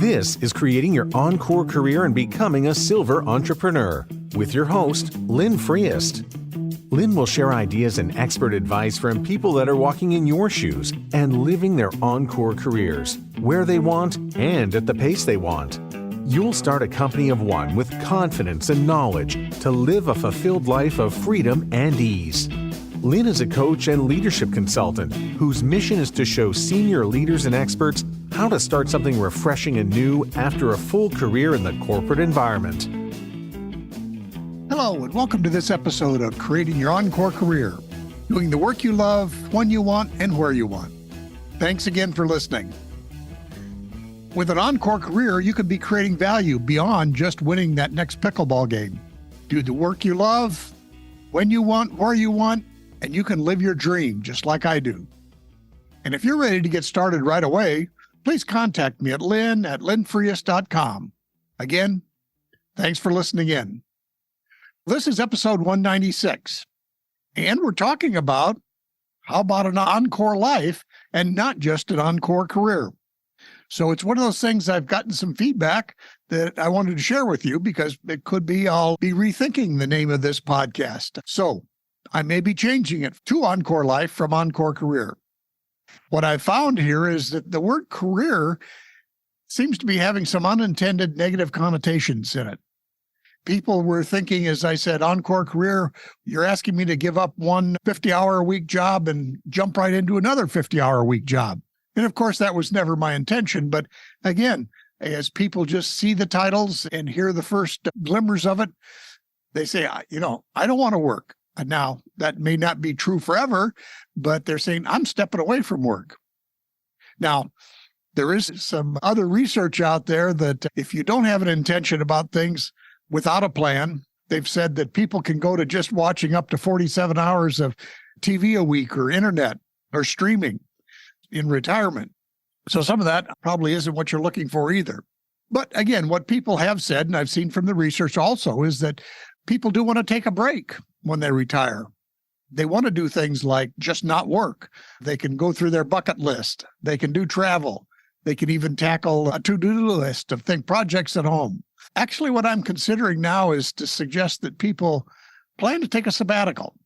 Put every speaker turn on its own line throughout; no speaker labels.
This is Creating Your Encore Career and Becoming a Silver Entrepreneur with your host, Lynn Freest. Lynn will share ideas and expert advice from people that are walking in your shoes and living their encore careers, where they want and at the pace they want. You'll start a company of one with confidence and knowledge to live a fulfilled life of freedom and ease. Lynn is a coach and leadership consultant whose mission is to show senior leaders and experts how to start something refreshing and new after a full career in the corporate environment.
Hello, and welcome to this episode of Creating Your Encore Career, doing the work you love, when you want, and where you want. Thanks again for listening. With an encore career, you can be creating value beyond just winning that next pickleball game. Do the work you love, when you want, where you want, and you can live your dream just like I do. And if you're ready to get started right away, please contact me at lynn@lynnfreest.com. Again, thanks for listening in. This is episode 196, and we're talking about how about an encore life and not just an encore career. So it's one of those things I've gotten some feedback that I wanted to share with you because it could be I'll be rethinking the name of this podcast. So I may be changing it to Encore Life from Encore Career. What I found here is that the word career seems to be having some unintended negative connotations in it. People were thinking, as I said, Encore Career, you're asking me to give up one 50-hour-a-week job and jump right into another 50-hour-a-week job. And of course, that was never my intention. But again, as people just see the titles and hear the first glimmers of it, they say, I don't want to work. Now, that may not be true forever, but they're saying, I'm stepping away from work. Now, there is some other research out there that if you don't have an intention about things without a plan, they've said that people can go to just watching up to 47 hours of TV a week or internet or streaming in retirement. So some of that probably isn't what you're looking for either. But again, what people have said, and I've seen from the research also, is that people do want to take a break when they retire. They want to do things like just not work. They can go through their bucket list. They can do travel. They can even tackle a to-do list of projects at home. Actually, what I'm considering now is to suggest that people plan to take a sabbatical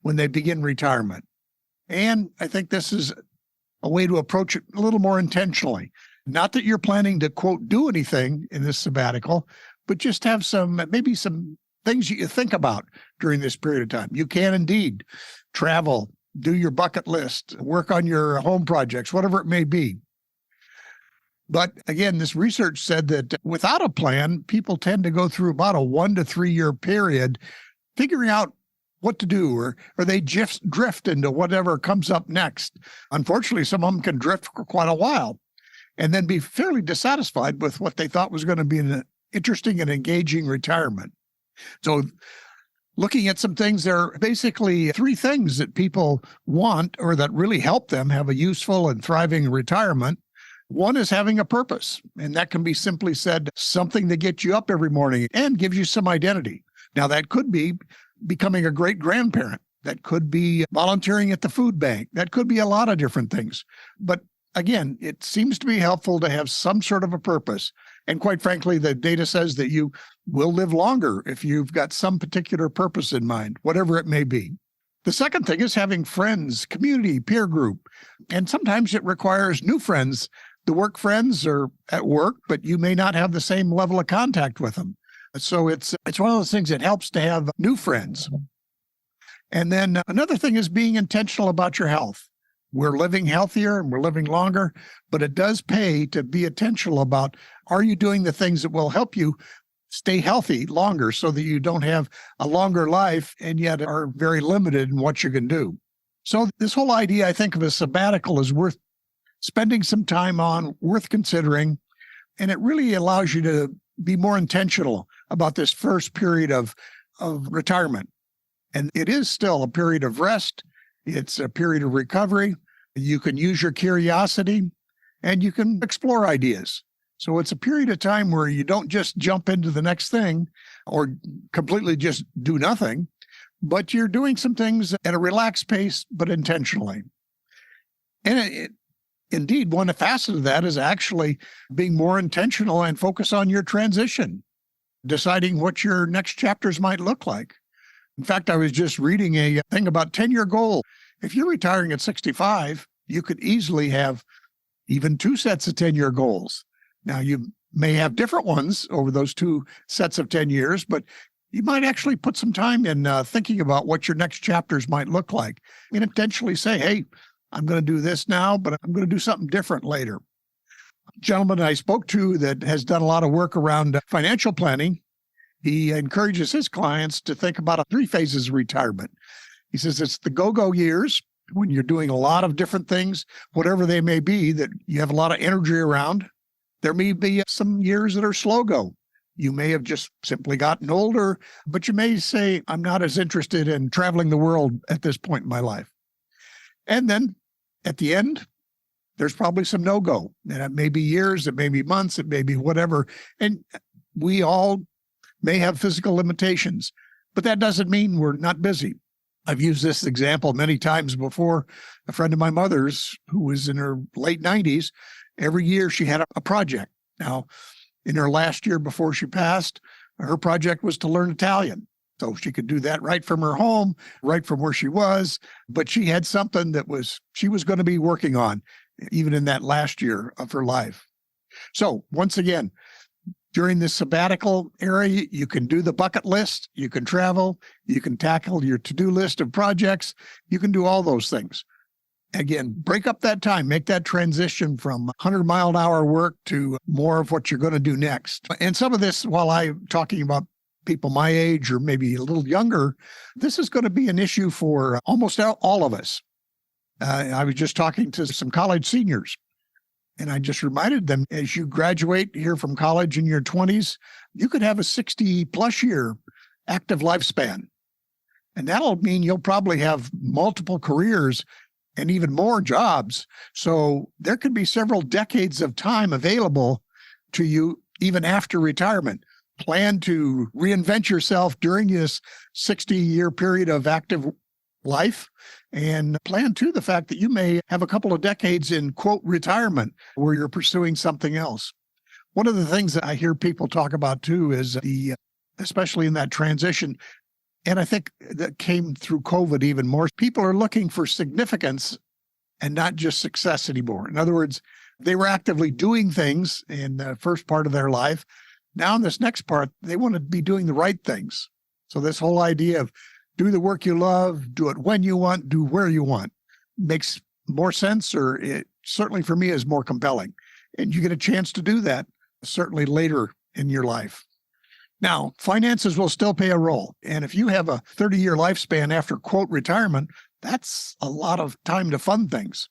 when they begin retirement. And I think this is a way to approach it a little more intentionally. Not that you're planning to, quote, do anything in this sabbatical, but just have maybe some things you think about during this period of time. You can indeed travel, do your bucket list, work on your home projects, whatever it may be. But again, this research said that without a plan, people tend to go through about a 1 to 3 year period figuring out what to do, or they just drift into whatever comes up next. Unfortunately, some of them can drift for quite a while and then be fairly dissatisfied with what they thought was going to be an interesting and engaging retirement. So looking at some things, there are basically 3 things that people want or that really help them have a useful and thriving retirement. One is having a purpose, and that can be simply said, something that gets you up every morning and gives you some identity. Now, that could be becoming a great grandparent. That could be volunteering at the food bank. That could be a lot of different things. But again, it seems to be helpful to have some sort of a purpose. And quite frankly, the data says that you will live longer if you've got some particular purpose in mind, whatever it may be. The second thing is having friends, community, peer group. And sometimes it requires new friends. The work friends are at work, but you may not have the same level of contact with them. So it's one of those things that helps to have new friends. And then another thing is being intentional about your health. We're living healthier and we're living longer, but it does pay to be intentional about, are you doing the things that will help you stay healthy longer so that you don't have a longer life and yet are very limited in what you can do? So this whole idea, I think, of a sabbatical is worth spending some time on, worth considering, and it really allows you to be more intentional about this first period of retirement. And it is still a period of rest. It's a period of recovery. You can use your curiosity and you can explore ideas. So it's a period of time where you don't just jump into the next thing or completely just do nothing, but you're doing some things at a relaxed pace, but intentionally. And Indeed, one facet of that is actually being more intentional and focus on your transition, deciding what your next chapters might look like. In fact, I was just reading a thing about 10-year goal. If you're retiring at 65, you could easily have even two sets of 10-year goals. Now, you may have different ones over those two sets of 10 years, but you might actually put some time in thinking about what your next chapters might look like and intentionally say, hey, I'm going to do this now, but I'm going to do something different later. A gentleman I spoke to that has done a lot of work around financial planning, he encourages his clients to think about 3 phases of retirement. He says it's the go-go years when you're doing a lot of different things, whatever they may be, that you have a lot of energy around. There may be some years that are slow go. You may have just simply gotten older, but you may say, I'm not as interested in traveling the world at this point in my life. And then at the end, there's probably some no-go. And it may be years, it may be months, it may be whatever. And we all may have physical limitations, but that doesn't mean we're not busy. I've used this example many times before. A friend of my mother's who was in her late 90s, every year she had a project. Now, in her last year before she passed, her project was to learn Italian. So she could do that right from her home, right from where she was. But she had something that she was going to be working on, even in that last year of her life. So once again, during this sabbatical area, you can do the bucket list, you can travel, you can tackle your to-do list of projects, you can do all those things. Again, break up that time, make that transition from 100-mile-an-hour work to more of what you're going to do next. And some of this, while I'm talking about people my age or maybe a little younger, this is going to be an issue for almost all of us. I was just talking to some college seniors, and I just reminded them, as you graduate here from college in your 20s, you could have a 60-plus year active lifespan. And that'll mean you'll probably have multiple careers and even more jobs. So there could be several decades of time available to you even after retirement. Plan to reinvent yourself during this 60-year period of active life, and plan to the fact that you may have a couple of decades in, quote, retirement where you're pursuing something else. One of the things that I hear people talk about too is especially in that transition, and I think that came through COVID even more, people are looking for significance and not just success anymore. In other words, they were actively doing things in the first part of their life. Now in this next part, they want to be doing the right things. So this whole idea of do the work you love, do it when you want, do where you want, makes more sense, or it certainly for me is more compelling. And you get a chance to do that certainly later in your life. Now, finances will still play a role. And if you have a 30-year lifespan after, quote, retirement, that's a lot of time to fund things.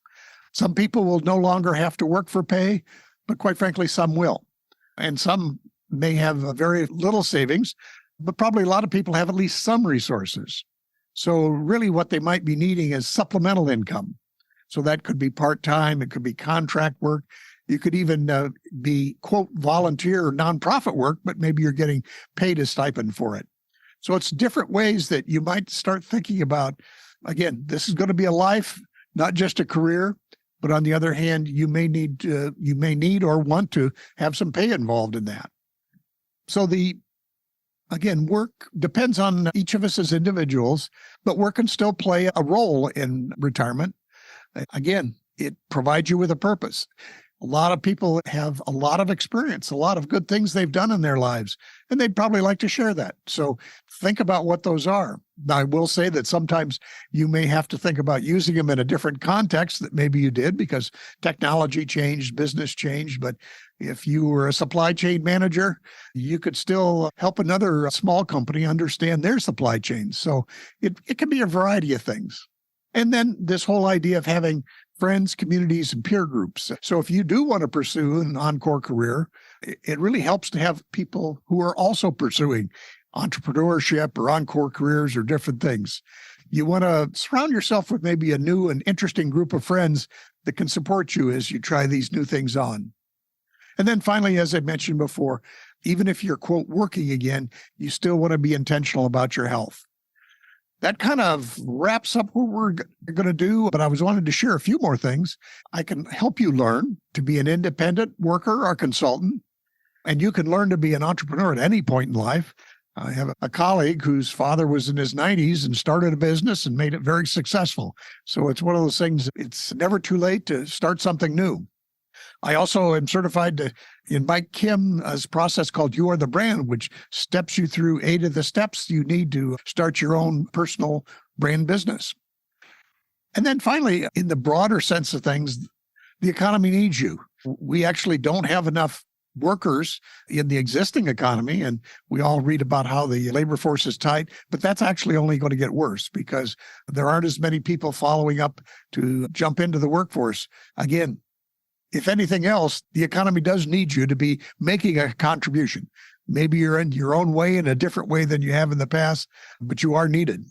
Some people will no longer have to work for pay, but quite frankly, some will. And some may have very little savings, but probably a lot of people have at least some resources. So really what they might be needing is supplemental income. So that could be part-time, it could be contract work. You could even be, quote, volunteer or nonprofit work, but maybe you're getting paid a stipend for it. So it's different ways that you might start thinking about, again, this is going to be a life, not just a career, but on the other hand, you may need or want to have some pay involved in that. So again, work depends on each of us as individuals, but work can still play a role in retirement. Again, it provides you with a purpose. A lot of people have a lot of experience, a lot of good things they've done in their lives, and they'd probably like to share that. So think about what those are. Now, I will say that sometimes you may have to think about using them in a different context that maybe you did because technology changed, business changed. But if you were a supply chain manager, you could still help another small company understand their supply chain. So it can be a variety of things. And then this whole idea of having friends, communities, and peer groups. So if you do want to pursue an encore career, it really helps to have people who are also pursuing entrepreneurship or encore careers or different things. You want to surround yourself with maybe a new and interesting group of friends that can support you as you try these new things on. And then finally, as I mentioned before, even if you're, quote, working again, you still want to be intentional about your health. That kind of wraps up what we're going to do, but I was wanted to share a few more things. I can help you learn to be an independent worker or consultant, and you can learn to be an entrepreneur at any point in life. I have a colleague whose father was in his 90s and started a business and made it very successful. So it's one of those things, it's never too late to start something new. I also am certified in Mike Kim's process called You Are the Brand, which steps you through 8 of the steps you need to start your own personal brand business. And then finally, in the broader sense of things, the economy needs you. We actually don't have enough workers in the existing economy, and we all read about how the labor force is tight, but that's actually only going to get worse because there aren't as many people following up to jump into the workforce. Again, if anything else, the economy does need you to be making a contribution. Maybe you're in your own way, in a different way than you have in the past, but you are needed.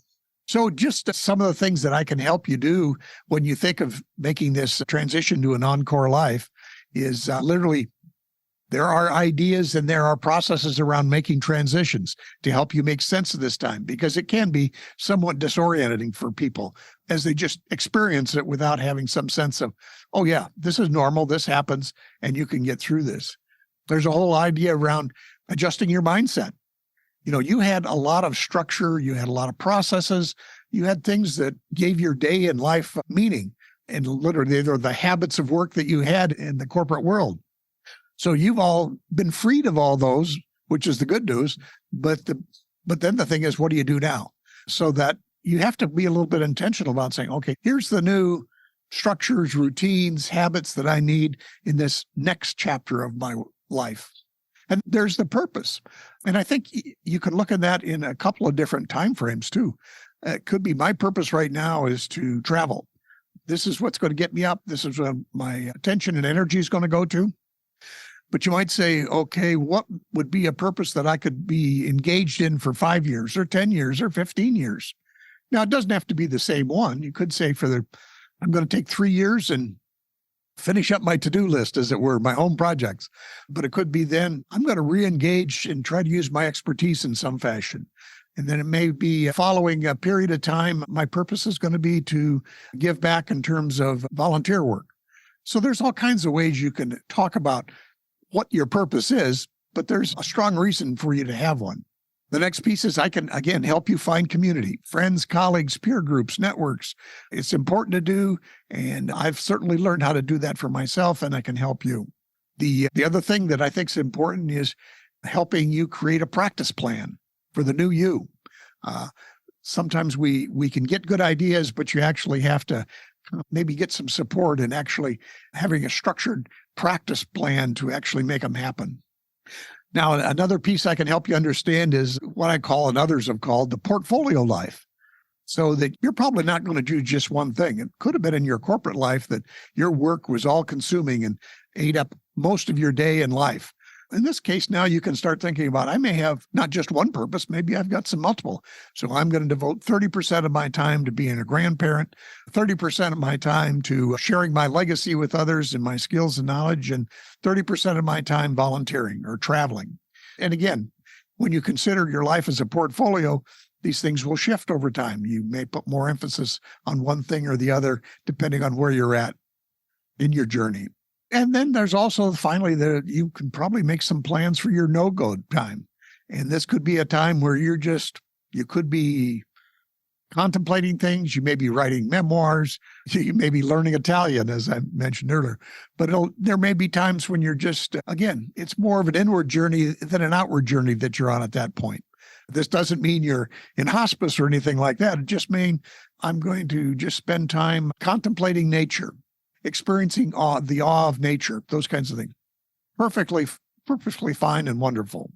So just some of the things that I can help you do when you think of making this transition to an encore life is literally there are ideas and there are processes around making transitions to help you make sense of this time, because it can be somewhat disorienting for people as they just experience it without having some sense of, oh yeah, this is normal, this happens, and you can get through this. There's a whole idea around adjusting your mindset. You know, you had a lot of structure, you had a lot of processes, you had things that gave your day and life meaning, and literally they're the habits of work that you had in the corporate world. So you've all been freed of all those, which is the good news. But then the thing is, what do you do now? So that you have to be a little bit intentional about saying, okay, here's the new structures, routines, habits that I need in this next chapter of my life. And there's the purpose. And I think you can look at that in a couple of different time frames too. It could be my purpose right now is to travel. This is what's going to get me up. This is where my attention and energy is going to go to. But you might say, okay, what would be a purpose that I could be engaged in for 5 years or 10 years or 15 years? Now, it doesn't have to be the same one. You could say I'm going to take 3 years and finish up my to-do list, as it were, my home projects. But it could be then I'm going to re-engage and try to use my expertise in some fashion. And then it may be following a period of time, my purpose is going to be to give back in terms of volunteer work. So there's all kinds of ways you can talk about what your purpose is, but there's a strong reason for you to have one. The next piece is I can, again, help you find community, friends, colleagues, peer groups, networks. It's important to do, and I've certainly learned how to do that for myself, and I can help you. The other thing that I think is important is helping you create a practice plan for the new you. Sometimes we can get good ideas, but you actually have to maybe get some support in actually having a structured practice plan to actually make them happen. Now, another piece I can help you understand is what I call and others have called the portfolio life. So that you're probably not going to do just one thing. It could have been in your corporate life that your work was all consuming and ate up most of your day and life. In this case, now you can start thinking about, I may have not just one purpose, maybe I've got some multiple. So I'm going to devote 30% of my time to being a grandparent, 30% of my time to sharing my legacy with others and my skills and knowledge, and 30% of my time volunteering or traveling. And again, when you consider your life as a portfolio, these things will shift over time. You may put more emphasis on one thing or the other, depending on where you're at in your journey. And then there's also finally you can probably make some plans for your no-go time. And this could be a time where you could be contemplating things. You may be writing memoirs. You may be learning Italian, as I mentioned earlier. But there may be times when you're just, again, it's more of an inward journey than an outward journey that you're on at that point. This doesn't mean you're in hospice or anything like that. It just means I'm going to just spend time contemplating nature, experiencing the awe of nature, those kinds of things. Perfectly fine and wonderful.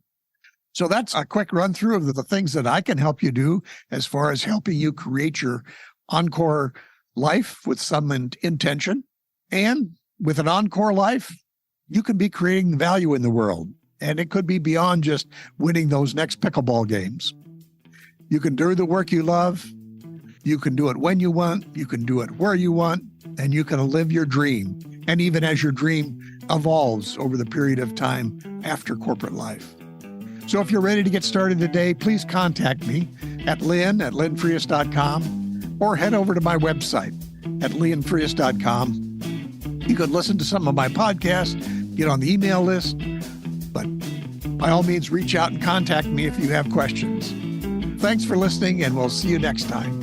So that's a quick run through of the things that I can help you do as far as helping you create your encore life with some intention. And with an encore life, you can be creating value in the world. And it could be beyond just winning those next pickleball games. You can do the work you love. You can do it when you want. You can do it where you want. And you can live your dream. And even as your dream evolves over the period of time after corporate life. So if you're ready to get started today, please contact me. at lynn@lynnfrias.com, or head over to my website at lynnfrias.com. You could listen to some of my podcasts, get on the email list, but by all means, reach out and contact me if you have questions. Thanks for listening, and we'll see you next time.